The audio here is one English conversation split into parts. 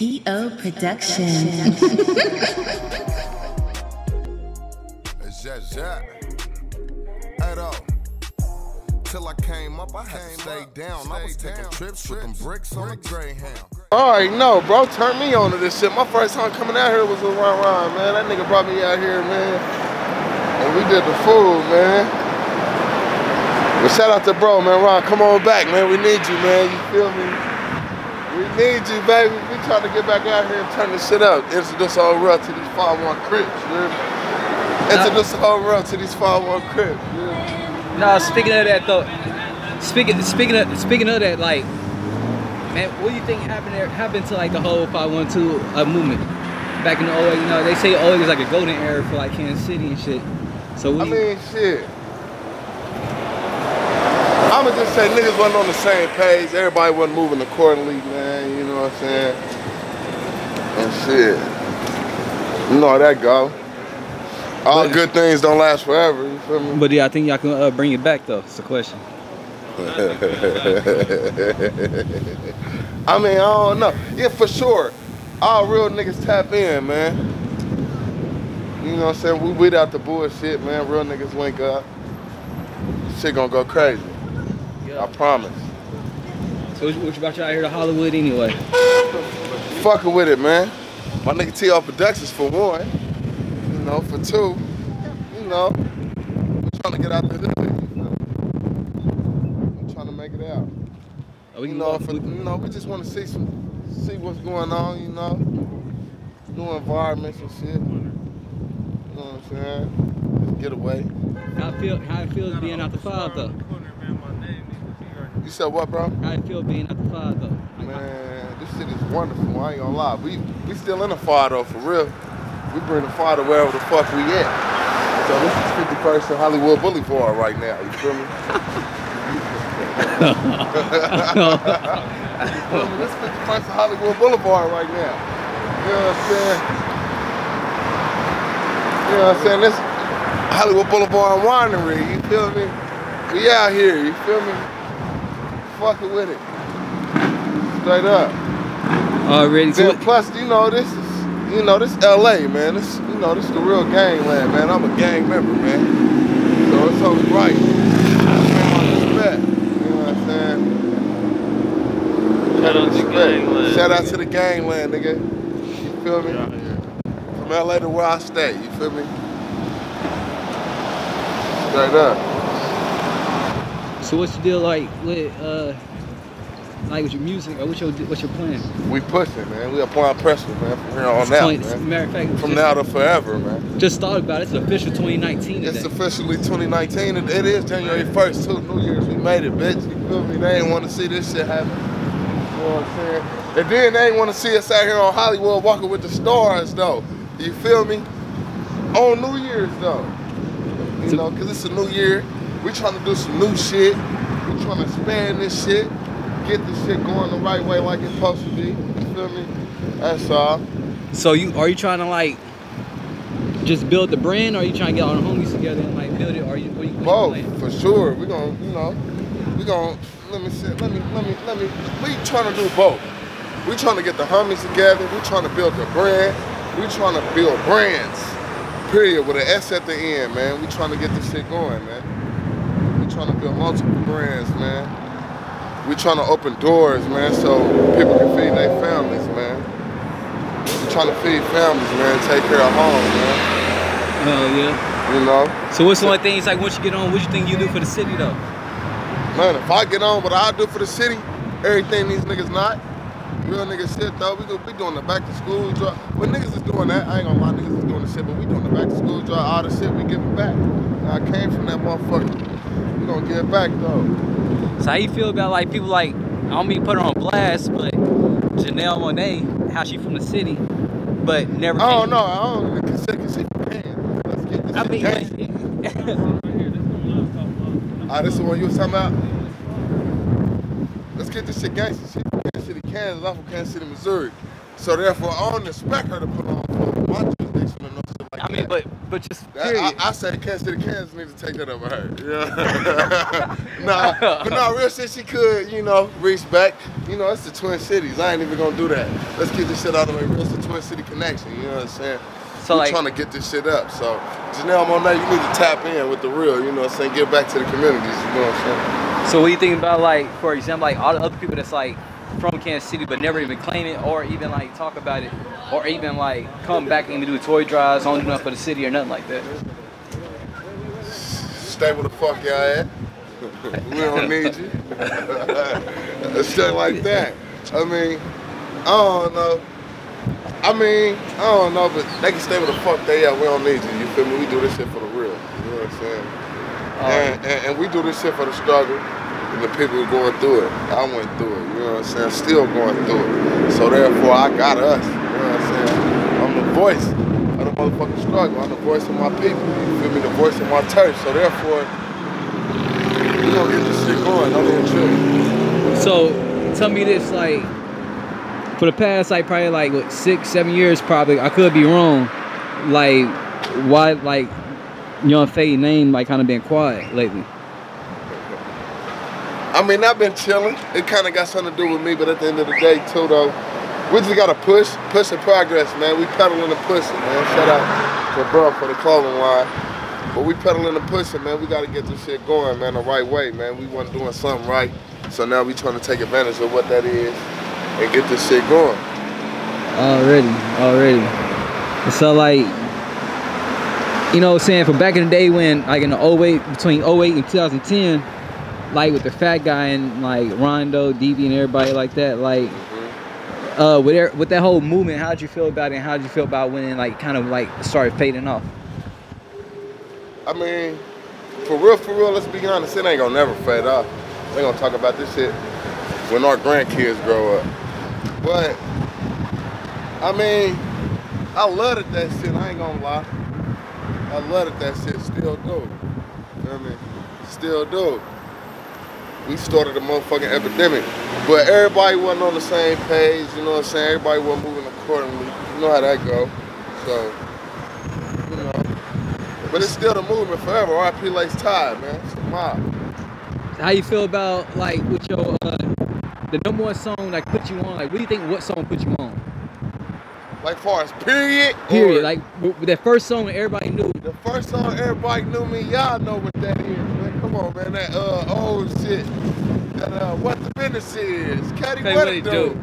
TOProductions. Till I came up, I had to stay down. I was taking trips with them bricks on the Greyhound. Alright, no, bro, turn me on to this shit. My first time coming out here was with Ron, man. That nigga brought me out here, man. And we did the food, man. But shout out to bro, man. Ron, come on back, man. We need you, man. You feel me? We need you, baby. We trying to get back out here and turn this shit up. Introduce the whole world to these 5-1 Crips, you know? Introduce the whole world to these 5-1 Crips, you know? No, speaking of that though, speaking of that, like, man, what do you think happened to like the whole 512 movement back in the 08? You know, they say 08 is like a golden era for like Kansas City and shit. So I mean, shit. I'ma just say niggas wasn't on the same page. Everybody wasn't moving accordingly, man. You know what I'm saying? And shit. You know how that go. All good things don't last forever, you feel me? But yeah, I think y'all can bring it back though. It's a question. I mean, I don't know. Yeah, for sure. All real niggas tap in, man. You know what I'm saying? We weed out the bullshit, man. Real niggas link up. Shit gonna go crazy. Yeah. I promise. So what about y'all out here to Hollywood anyway? Fucking with it, man. My nigga TOProductions for one. You know, for two, you know, we're trying to get out the hood. We're trying to make it out. We just want to see what's going on, you know, new environments and shit. You know what I'm saying? Just get away. How it feels being out the 5 though? You said what, bro? How it feel being out the 5 though? Man, this shit is wonderful. I ain't gonna lie. We still in the 5 though, for real. We bring the 5 to wherever the fuck we at. So this is 51st and Hollywood Boulevard right now, you feel me? This is 51st and Hollywood Boulevard right now. You know what I'm saying? You know what I'm saying? This Hollywood Boulevard winery, you feel me? We out here, you feel me? Fucking with it. Straight up. Already. Then plus, you know, this LA, man. This the real gangland, man. I'm a gang member, man. So it's only right. Pay my respect. You know what I'm saying? Shout out to gangland. Shout out to the gangland, nigga. You feel me? From LA to where I stay, you feel me? Straight up. So what's the deal like with your music, or what's your plan? We pushing, man. We applying pressure, man, from here on out, man. Matter of fact, from now to forever, man. Just thought about it. It's official 2019 today. It's officially 2019, and it is January 1st, too. New Year's, we made it, bitch. You feel me? They ain't want to see this shit happen. You know what I'm saying? And then they ain't want to see us out here on Hollywood walking with the stars, though. You feel me? On New Year's, though. You know, because it's a new year. We trying to do some new shit. We trying to expand this shit. Get this shit going the right way like it's supposed to be. You feel me? That's all. So are you trying to like just build the brand, or are you trying to get all the homies together and like build it, or you both, for sure. We gonna, you know, we trying to do both. We trying to get the homies together. We trying to build the brand. We trying to build brands. Period, with an S at the end, man. We trying to get this shit going, man. We trying to build multiple brands, man. We trying to open doors, man, so people can feed their families, man. We trying to feed families, man, take care of homes, man. Oh, yeah. You know? So what's one thing, it's like once you get on, what you think you do for the city, though? Man, if I get on what I do for the city, everything these niggas not, real niggas shit, though, we gonna be doing the back to school drop. When niggas is doing that, I ain't gonna lie, niggas is doing the shit, but we doing the back to school drop, all the shit we giving back. I came from that motherfucker. We gonna give back, though. So how you feel about like people like, I don't mean put her on blast, but Janelle Monáe, how she from the city, but never I don't know, I don't even consider she can. Let's get this shit gangster. This is the one you was talking about? Let's get this shit gangster. She from Kansas City, Kansas, I'm from Kansas City, Missouri. So therefore, I don't expect her to put on my jurisdiction or no shit like that. I mean, but just period. I said Kansas City, Kansas need to take that over her. Yeah. Nah, but no, real shit, she could, you know, reach back. You know, it's the Twin Cities. I ain't even gonna do that. Let's get this shit out of the way. Real, it's the Twin City connection. You know what I'm saying? So we're like, trying to get this shit up. So Janelle Monáe, you need to tap in with the real. You know what I'm saying? Give back to the communities. You know what I'm saying? so what do you think about, like, for example, like all the other people that's like from Kansas City but never even claim it or even like talk about it or even like come back and do toy drives, don't do nothing for the city or nothing like that? Stay where the fuck y'all at. We don't need you. Shit like that. I mean, I don't know. I don't know, but they can stay where the fuck they at. We don't need you. You feel me? We do this shit for the real. You know what I'm saying? And we do this shit for the struggle and the people who are going through it. I went through it. You know what I'm saying? Still going through it. So therefore, I got us. You know what I'm saying? I'm the voice of the motherfucking struggle. I'm the voice of my people. You feel me? The voice of my turf. So therefore, we gonna get this shit going. Don't even trip. So tell me this, like, for the past like probably like what 6-7 years probably, I could be wrong, like why like Young Faye name like kind of been quiet lately? I mean, I've been chilling. It kind of got something to do with me, but at the end of the day too though, we just gotta push and progress, man. We pedaling and pushing, man. Shout out to bro for the clothing line. But we pedaling and pushing, man. We gotta get this shit going, man, the right way, man. We wasn't doing something right, so now we trying to take advantage of what that is and get this shit going. Already. So like, you know what I'm saying, from back in the day when like in the 08, between 08 and 2010, like with the Fat Guy and like Rondo, DB and everybody like that, like with that whole movement, how'd you feel about it and how'd you feel about when it like kind of like started fading off? I mean, for real, let's be honest, it ain't gonna never fade off. We're gonna talk about this shit when our grandkids grow up. But, I mean, I loved that shit, I ain't gonna lie. I loved that shit, still do. You know what I mean? Still do. We started a motherfucking epidemic. But everybody wasn't on the same page, you know what I'm saying? Everybody wasn't moving accordingly. You know how that go. So, you know. But it's still the movement forever. R.I.P. Lace Tide, man. It's the mob. How you feel about like with your the number one song that put you on? Like, what do you think? What song put you on? Like far as period? Period. Like with that first song that everybody knew. The first song everybody knew me. Y'all know what that is, man. Come on, man. That old shit. That what the business is. Caddy, what it do?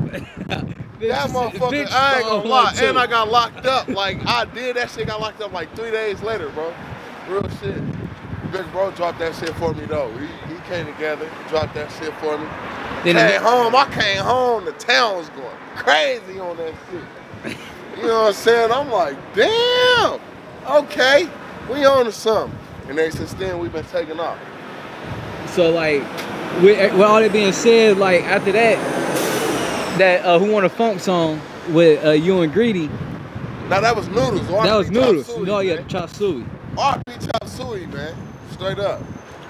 That motherfucker, I ain't gonna lie. And I got locked up. Like I did that shit. Got locked up like 3 days later, bro. Real shit. Big bro dropped that shit for me though. He came together, dropped that shit for me. I came home, the town was going crazy on that shit. You know what I'm saying? I'm like, damn, okay, we on to something. And then since then, we've been taking off. So like, with all that being said, like after that Who Want a Funk song with you and Greedy. Now that was Noodles. That was Noodles. Suey, no, yeah, Chop Suey. R.P. Chop Suey, man, straight up.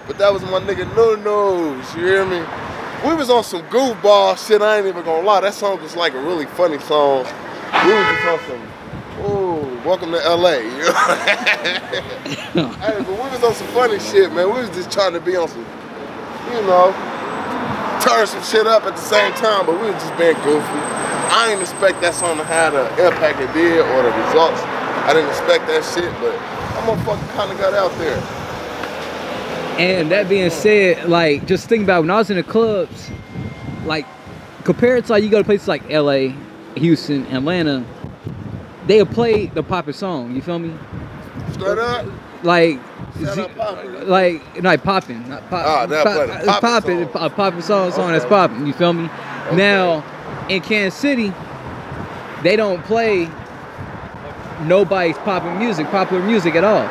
But that was my nigga Noodles, you hear me? We was on some goofball shit, I ain't even gonna lie. That song was like a really funny song. We was just on some, ooh, welcome to LA. You know? Hey, but we was on some funny shit, man. We was just trying to be on some, you know, turn some shit up at the same time, but we was just being goofy. I didn't expect that song to have the impact it did or the results. I didn't expect that shit, but that motherfucker kind of got out there. And that being said, like, just think about when I was in the clubs, like, compared to like you go to places like LA, Houston, Atlanta, they'll play the poppin' song, you feel me? Straight up? Like, like poppin', not pop. Ah, they'll play the poppin' song. A poppin' song that's poppin', you feel me? Okay. Now, in Kansas City, they don't play nobody's popular music at all.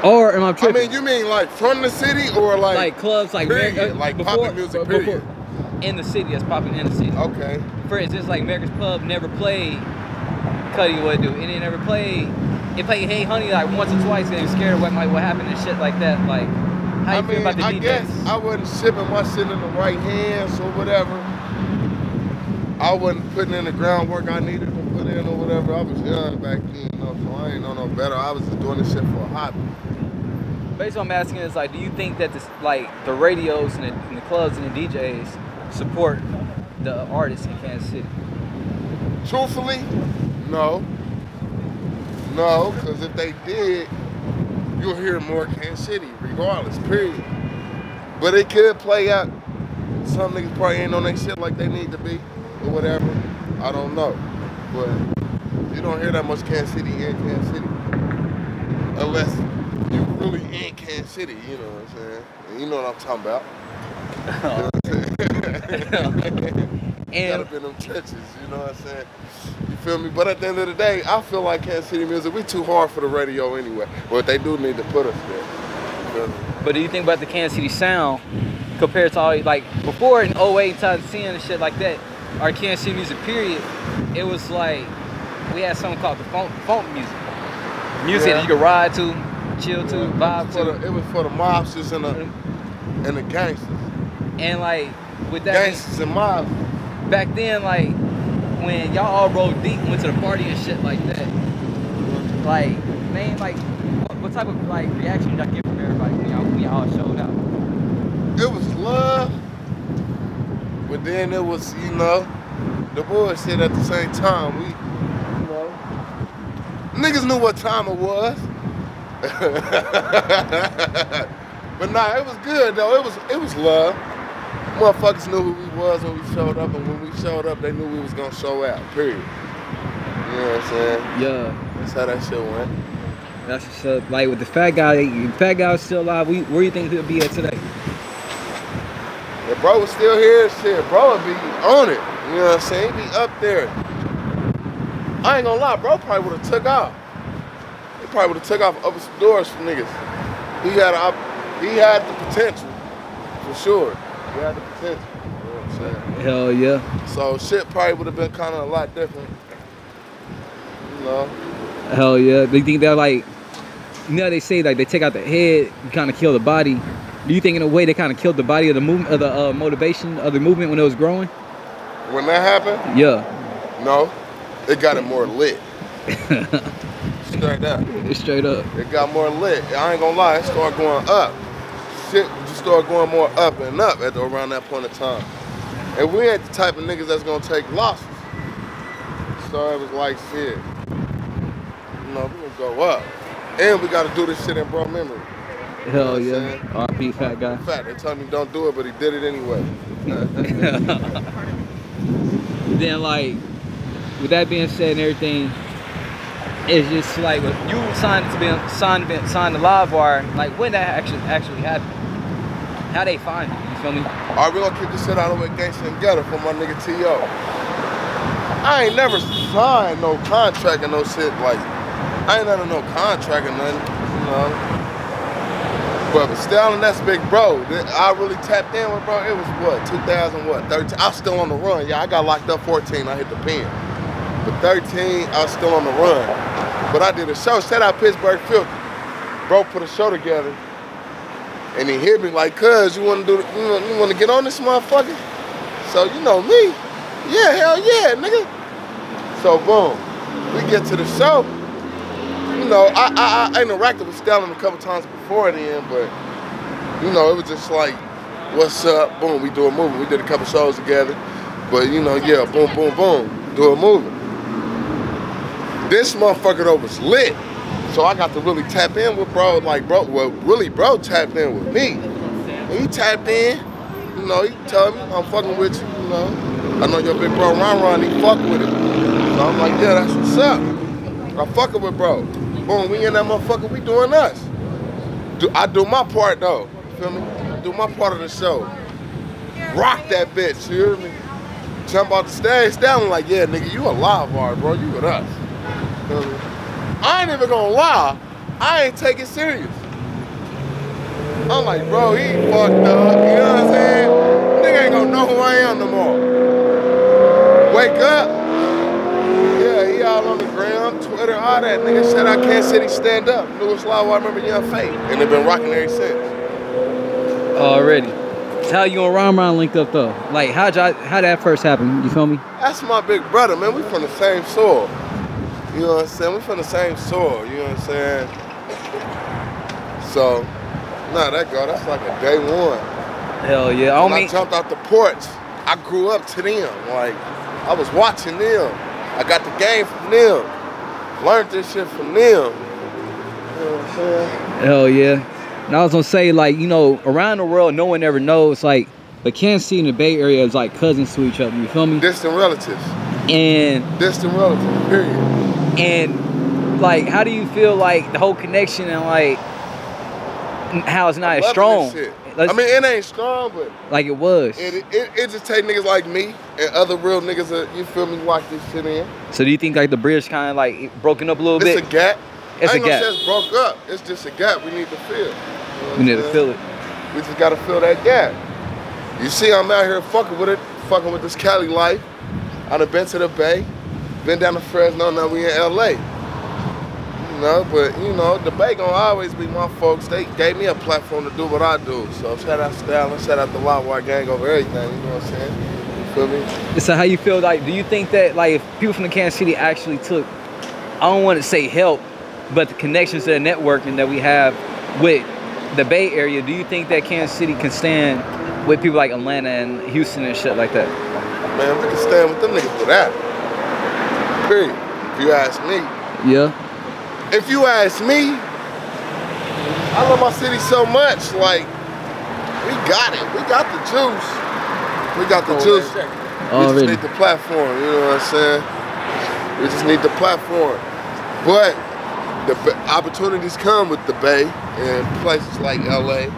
Or am I tripping? I mean, you mean like from the city or like clubs like like poppin' music period? In the city, that's popping in the city. Okay. For instance, like America's Pub never played Cuddy What Do, and it never played. It played Hey Honey like once or twice, and scared of what happened and shit like that. Like, how you feel about the DJs? I guess I wasn't shipping my shit in the right hands or whatever. I wasn't putting in the groundwork I needed to put in or whatever. I was young back then, you know, so I ain't know no better. I was just doing this shit for a hobby. Basically, what I'm asking is like, do you think that this, like the radios and the clubs and the DJs support the artists in Kansas City? Truthfully, no. No, because if they did, you'll hear more Kansas City, regardless, period. But it could play out. Some niggas probably ain't on that shit like they need to be, or whatever. I don't know. But you don't hear that much Kansas City in Kansas City. Unless you really in Kansas City, you know what I'm saying? And you know what I'm talking about. You know what I'm saying? And Gotta be in them trenches, you know what I'm saying? You feel me? But at the end of the day, I feel like Kansas City music, we too hard for the radio anyway. But they do need to put us there. but do you think about the Kansas City sound compared to all, like before in 08, 2010 and shit like that, our Kansas City music period, it was like, we had something called the funk music. Music that you could ride to, chill to, vibe to. It was for the mobsters and the gangsters. And like, with that, Gangsters and mobs. back then, like, when y'all all rolled deep, went to the party and shit like that, like, man, like, what type of, like, reaction did y'all get from everybody when y'all showed out? It was love, but then it was, you know, the bullshit at the same time. We, you know, niggas knew what time it was. But nah, it was good though. It was love. Motherfuckers knew who we was when we showed up, and when we showed up, they knew we was gonna show out. Period. You know what I'm saying? Yeah. That's how that shit went. That's what's up. Like with the fat guy is still alive. Where do you think he'll be at today? If bro was still here, shit, bro would be on it. You know what I'm saying? He'd be up there. I ain't gonna lie, bro probably would have took off. He probably would have took off open some doors for niggas. He had the potential, for sure. He had the potential. You know what I'm saying? Hell yeah. So shit probably would have been kind of a lot different. You know? Hell yeah. Do you think they're like, you know, they say like they take out the head, you kind of kill the body. Do you think in a way they kind of killed the body of the movement, of the motivation of the movement when it was growing? When that happened? Yeah. No, it got it more lit. Straight up. Straight up. It got more lit. I ain't gonna lie, it started going up. Shit just started going more up and up around that point of time. And we ain't the type of niggas that's gonna take losses. So it was like, shit, you know, we gonna go up. And we gotta do this shit in bro memory. Hell yeah. RP fat guy. Fat, they told me don't do it, but he did it anyway. Then like, with that being said and everything, it's just like when you signed the live wire, like when that actually happened, how they find you, you feel me? Alright, we gonna keep this shit out of the way, gangsta and ghetto for my nigga T.O. I ain't never signed no contract or no shit, like, I ain't under no contract or nothing, you know. But still, and that's big bro. I really tapped in with bro, it was what, 2013? I was still on the run. Yeah, I got locked up 14, I hit the pen. But 13, I was still on the run. But I did a show, shout out Pittsburgh Filthy. Bro put a show together. And he hit me like, cuz, you wanna get on this motherfucker? So you know me. Yeah, hell yeah, nigga. So boom, we get to the show. You know, I interacted with Stellan a couple times before then, but you know, it was just like, what's up? Boom, we do a movie. We did a couple shows together. But you know, yeah, boom, boom, boom, do a movie. This motherfucker though was lit. So I got to really tap in with bro, like bro, well really bro tapped in with me. And he tapped in, you know, he told me, I'm fucking with you, you know. I know your big bro Ron, he fuck with it. So I'm like, yeah, that's what's up. I'm fucking with bro. Boom, we in that motherfucker, we doing us. I do my part though, you feel me? I do my part of the show. Rock that bitch, you hear me? Jump off the stage, down like, yeah, nigga, you a live wire, bro, you with us. You feel me? I ain't even gonna lie, I ain't take it serious. I'm like, bro, he fucked up, you know what I'm saying? Nigga ain't gonna know who I am no more. Wake up, yeah, he all on the ground, Twitter, all that. Nigga shout out Kansas City stand up. Newest live, I remember Young Fate, and they been rocking ever since. Already. So how you and Ron linked up though? Like how that first happened? You feel me? That's my big brother, man. We from the same soil. You know what I'm saying? We from the same soil. You know what I'm saying? So, nah, that's like a day one. Hell yeah. When I jumped out the porch, I grew up to them. Like, I was watching them. I got the game from them. Learned this shit from them. You know what I'm saying? Hell yeah. And I was gonna say, like, you know, around the world, no one ever knows, like, but Kansas City and the Bay Area is like cousins to each other. You feel me? Distant relatives. And distant relatives. Period. And like, how do you feel like the whole connection and like how it's not as strong? I mean, it ain't strong, but like it was. It just take niggas like me and other real niggas that, you feel me, lock this shit in. So do you think like the bridge kind of like broken up a little bit? It's a gap. It's I ain't a gap. Gonna say it's broke up. It's just a gap we need to fill. You know we need to fill it. We just gotta fill that gap. You see, I'm out here fucking with it, fucking with this Cali life. I done been to the Bay, been down to Fresno, now we in LA. You know, but you know, the Bay gonna always be my folks. They gave me a platform to do what I do. So shout out Stalin, shout out the Lotwire gang over everything, you know what I'm saying? You feel me? So how you feel like, do you think that like if people from the Kansas City actually took, I don't want to say help, but the connections to the networking that we have with the Bay Area, do you think that Kansas City can stand with people like Atlanta and Houston and shit like that? Man, we can stand with them niggas for that. Period. If you ask me. Yeah. If you ask me, I love my city so much. Like, we got it. We got the juice. We got the juice. We just need the platform, you know what I'm saying? We just need the platform. But the opportunities come with the Bay and places like LA,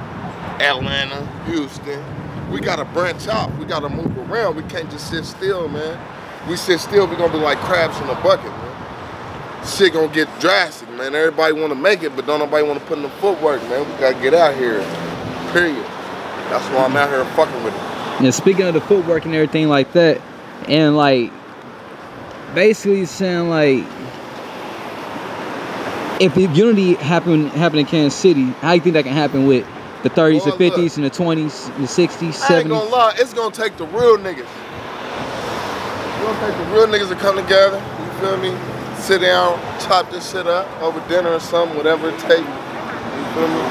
Atlanta, Houston. We gotta branch off. We gotta move around. We can't just sit still, man. We sit still, we gonna be like crabs in a bucket, man. Shit gonna get drastic, man. Everybody wanna make it, but don't nobody wanna put in the footwork, man. We gotta get out here, period. That's why I'm out here fucking with it. Yeah, speaking of the footwork and everything like that, and like, basically saying like, if unity happen in Kansas City, how do you think that can happen with the 30s, the 50s, and the 20s, the 60s, 70s? I ain't gonna lie, it's gonna take the real niggas. It's gonna take the real niggas to come together, you feel me? Sit down, chop this shit up over dinner or something, whatever it takes, you feel me?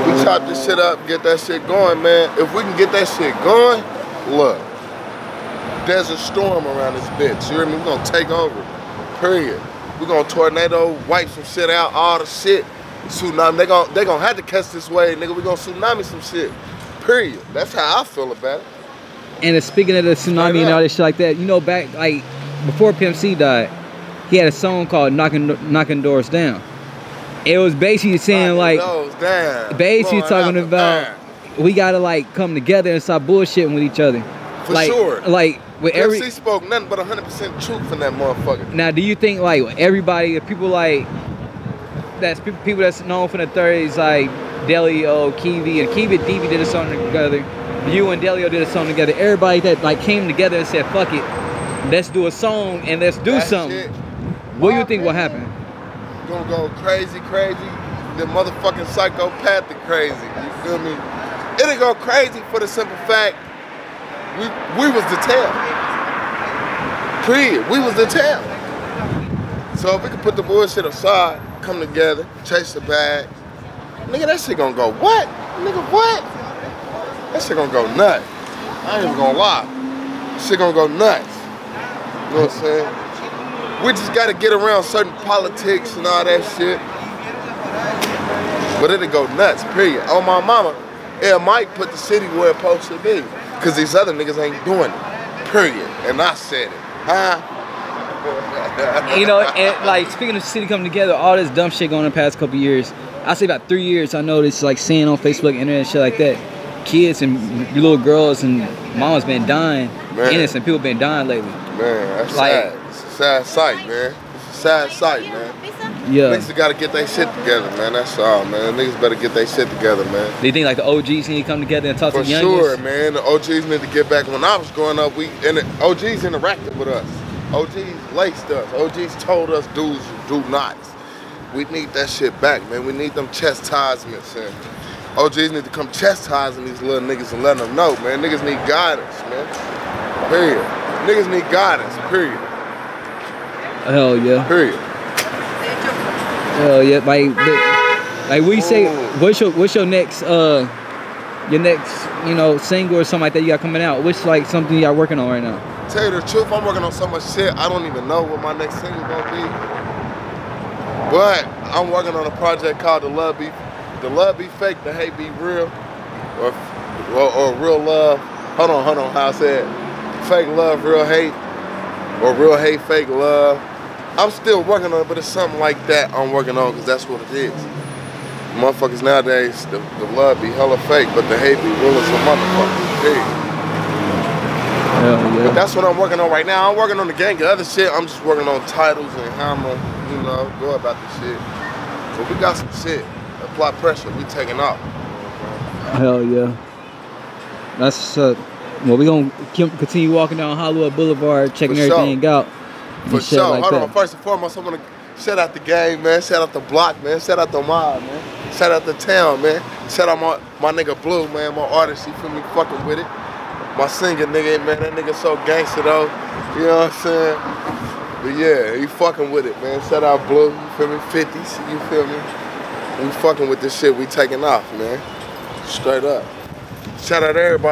We chop this shit up, get that shit going, man. If we can get that shit going, look, there's a storm around this bitch, you hear me? We're gonna take over, period. We're gonna tornado, wipe some shit out, all the shit. Tsunami, they gonna have to catch this wave, nigga. We gonna tsunami some shit, period. That's how I feel about it. And speaking of the tsunami and all this shit like that, you know, back like before Pimp C died, he had a song called "Knocking Doors Down." It was basically saying like, basically talking about we gotta like come together and stop bullshitting with each other. For like, sure. Like with Pimp C spoke nothing but 100% truth in that motherfucker. Now, do you think like everybody, people like people that's known from the 30s, like Delio, Kiwi, and Kiwi DV did a song together. You and Delio did a song together. Everybody that like came together and said, "Fuck it, let's do a song and let's do something." Shit. What do you think will happen? Gonna go crazy, the motherfucking psychopathic crazy. You feel me? It'll go crazy for the simple fact we was the tell. Period. We was the tell. So if we could put the bullshit aside, come together, chase the bag, nigga, that shit gonna go what? Nigga, what? That shit gonna go nuts. I ain't even gonna lie. Shit gonna go nuts. You know what I'm saying? We just gotta get around certain politics and all that shit. But it'll go nuts, period. On my mama, it might put the city where it's supposed to be. Cause these other niggas ain't doing it, period. And I said it, huh? You know, and like speaking of the city coming together, all this dumb shit going on the past couple years. I say about 3 years, I noticed like seeing on Facebook, internet, shit like that. Kids and little girls and mamas been dying, innocent people been dying lately. Man, that's like, sad. It's a sad sight, man. It's a sad sight, man. Yeah. Niggas gotta get their shit together, man. That's all, man. Niggas better get their shit together, man. Do you think like the OGs need to come together and talk to the youngest? For sure, man. The OGs need to get back. When I was growing up, OGs interacted with us. OGs laced us. OGs told us do's, do nots. We need that shit back, man. We need them chastisements and OGs need to come chastising these little niggas and letting them know, man. Niggas need guidance, man. Period. Niggas need guidance, period. Hell yeah. Period. Hell yeah. Like what you say, what's your next you know, single or something like that you got coming out? What's like something you got working on right now? Tell you the truth, I'm working on so much shit, I don't even know what my next single gonna be. But I'm working on a project called The Love Be Fake, The Hate Be Real, or Real Love. Hold on, how I said fake love, real hate, or real hate, fake love. I'm still working on it, but it's something like that I'm working on, because that's what it is. Motherfuckers nowadays, the love be hella fake, but the hate be real as a motherfucker. Period. Hell yeah. But that's what I'm working on right now. I'm working on the gang of other shit. I'm just working on titles and how I'm gonna, you know, go about the shit. But we got some shit. Apply pressure. We taking off. Hell yeah. That's well, we gonna continue walking down Hollywood Boulevard, checking everything out. For sure. Like Hold on. First and foremost, I wanna shout out the gang, man. Shout out the block, man. Shout out the mob, man. Shout out the town, man. Shout out my nigga Blue, man. My artist, you feel me? Fucking with it. My singer nigga, man. That nigga so gangster though. You know what I'm saying? But yeah, he fucking with it, man. Shout out Blue. You feel me? 50s. You feel me? We fucking with this shit. We taking off, man. Straight up. Shout out everybody.